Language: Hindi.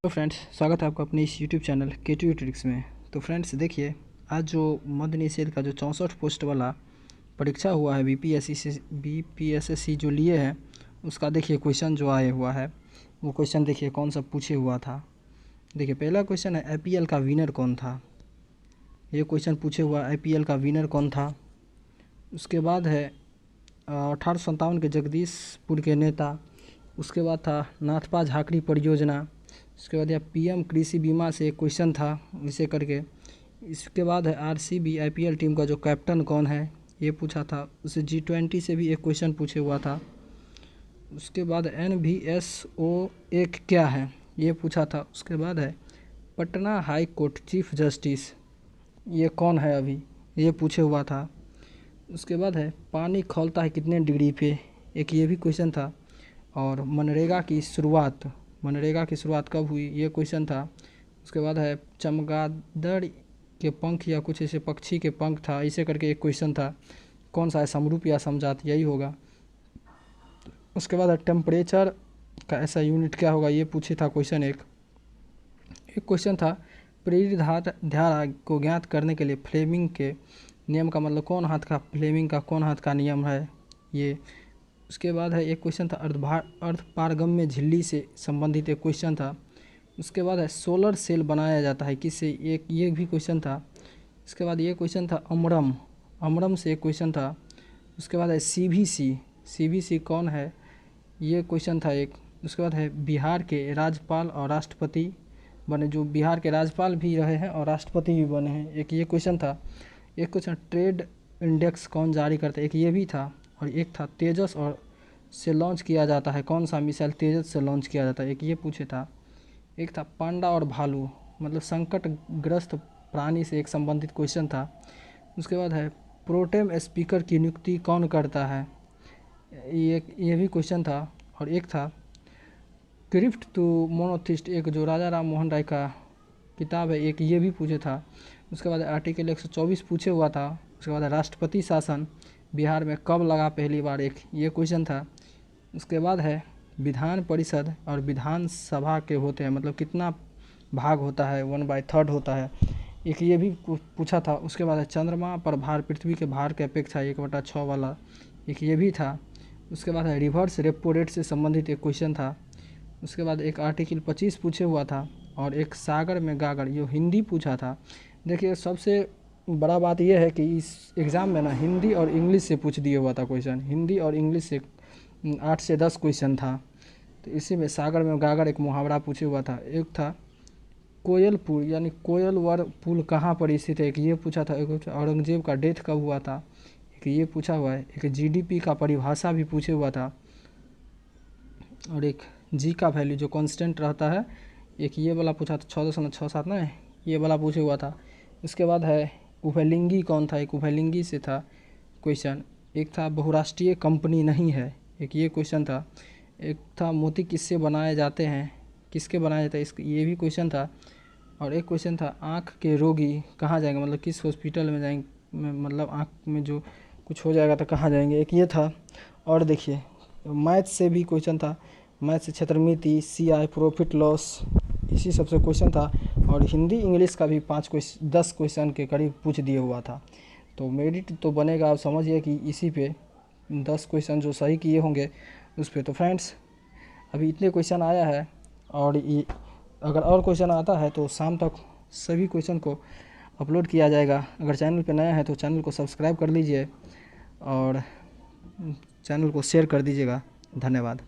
तो फ्रेंड्स, स्वागत है आपका अपने इस यूट्यूब चैनल के2 ट्रिक्स में। तो फ्रेंड्स देखिए, आज जो मध्य निषेध का जो 64 पोस्ट वाला परीक्षा हुआ है बीपीएससी जो लिए हैं, उसका देखिए क्वेश्चन जो आए हुआ है, वो क्वेश्चन देखिए कौन सा पूछे हुआ था। देखिए पहला क्वेश्चन है आईपीएल का विनर कौन था। ये क्वेश्चन पूछे हुआ आईपीएल का विनर कौन था। उसके बाद है 1857 के जगदीशपुर के नेता। उसके बाद था नाथपा झाकड़ी परियोजना। उसके बाद यह पीएम कृषि बीमा से एक क्वेश्चन था इसे करके। इसके बाद है आरसीबी आईपीएल टीम का जो कैप्टन कौन है, ये पूछा था। उसे G20 से भी एक क्वेश्चन पूछे हुआ था। उसके बाद NVSO एक क्या है, ये पूछा था। उसके बाद है Patna high court chief justice ये कौन है अभी, ये पूछे हुआ था। उसके बाद है पानी खौलता है कितने डिग्री पे, एक ये भी क्वेश्चन था। और मनरेगा की शुरुआत कब हुई, ये क्वेश्चन था। उसके बाद है चमगादड़ के पंख या कुछ ऐसे पक्षी के पंख था, इसे करके एक क्वेश्चन था। कौन सा है, समरूप या समजात, यही होगा। उसके बाद है टेम्परेचर का ऐसा यूनिट क्या होगा, ये पूछे था क्वेश्चन। एक क्वेश्चन था प्रेरित धारा को ज्ञात करने के लिए फ्लेमिंग के नियम का मतलब कौन हाथ का, फ्लेमिंग का कौन हाथ का नियम है ये। उसके बाद है एक क्वेश्चन था अर्धपारगम्य झिल्ली से संबंधित एक क्वेश्चन था। उसके बाद है सोलर सेल बनाया जाता है किससे, एक ये भी क्वेश्चन था। इसके बाद ये क्वेश्चन था अमरम से एक क्वेश्चन था। उसके बाद है सीवीसी कौन है, ये क्वेश्चन था एक। उसके बाद है बिहार के राज्यपाल और राष्ट्रपति बने, जो बिहार के राज्यपाल भी रहे हैं और राष्ट्रपति भी बने हैं, एक ये क्वेश्चन था। एक क्वेश्चन ट्रेड इंडेक्स कौन जारी करता है, एक ये भी था। और एक था तेजस और से लॉन्च किया जाता है, कौन सा मिसाइल तेजस से लॉन्च किया जाता है, एक ये पूछे था। एक था पांडा और भालू मतलब संकटग्रस्त प्राणी से एक संबंधित क्वेश्चन था। उसके बाद है प्रोटेम स्पीकर की नियुक्ति कौन करता है, ये भी क्वेश्चन था। और एक था क्रिप्ट टू मोनोथिस्ट, एक जो राजा राम मोहन राय का किताब है, एक ये भी पूछे था। उसके बाद आर्टिकल 124 पूछे हुआ था। उसके बाद राष्ट्रपति शासन बिहार में कब लगा पहली बार, एक ये क्वेश्चन था। उसके बाद है विधान परिषद और विधानसभा के होते हैं मतलब कितना भाग होता है, 1/3 होता है, एक ये भी पूछा था। उसके बाद है चंद्रमा पर भार पृथ्वी के भार की अपेक्षा 1/6 वाला, एक ये भी था। उसके बाद है रिवर्स रेपो रेट से संबंधित एक क्वेश्चन था। उसके बाद एक आर्टिकल 25 पूछे हुआ था। और एक सागर में गागर, ये हिंदी पूछा था। देखिए सबसे बड़ा बात यह है कि इस एग्ज़ाम में ना हिंदी और इंग्लिश से पूछ दिया हुआ था क्वेश्चन, हिंदी और इंग्लिश से 8 से 10 क्वेश्चन था। तो इसी में सागर में गागर एक मुहावरा पूछे हुआ था। एक था कोयलपुर यानी कोयलवर पुल कहाँ पर स्थित है, एक ये पूछा था। एक औरंगजेब का डेथ कब हुआ था, एक ये पूछा हुआ है। एक जीडीपी का परिभाषा भी पूछे हुआ था। और एक जी का वैल्यू जो कांस्टेंट रहता है, एक ये वाला पूछा था 6.67 ना, ये वाला पूछे हुआ था। इसके बाद है उभयलिंगी कौन था, एक उभयलिंगी से था क्वेश्चन। एक था बहुराष्ट्रीय कंपनी नहीं है, एक ये क्वेश्चन था। एक था मोती किससे बनाए जाते हैं, किसके बनाया जाता है, इस ये भी क्वेश्चन था। और एक क्वेश्चन था आँख के रोगी कहाँ जाएंगे मतलब किस हॉस्पिटल में जाएंगे, मतलब आँख में जो कुछ हो जाएगा तो कहाँ जाएंगे, एक ये था। और देखिए मैथ से भी क्वेश्चन था, मैथ से क्षेत्रमिति, CI प्रॉफिट लॉस, इसी सबसे क्वेश्चन था। और हिंदी इंग्लिश का भी 10 क्वेश्चन के करीब पूछ दिए हुआ था। तो मेरिट तो बनेगा, आप समझिए कि इसी पे 10 क्वेश्चन जो सही किए होंगे उस पर। तो फ्रेंड्स अभी इतने क्वेश्चन आया है, और ये अगर और क्वेश्चन आता है तो शाम तक सभी क्वेश्चन को अपलोड किया जाएगा। अगर चैनल पे नया है तो चैनल को सब्सक्राइब कर लीजिए और चैनल को शेयर कर दीजिएगा। धन्यवाद।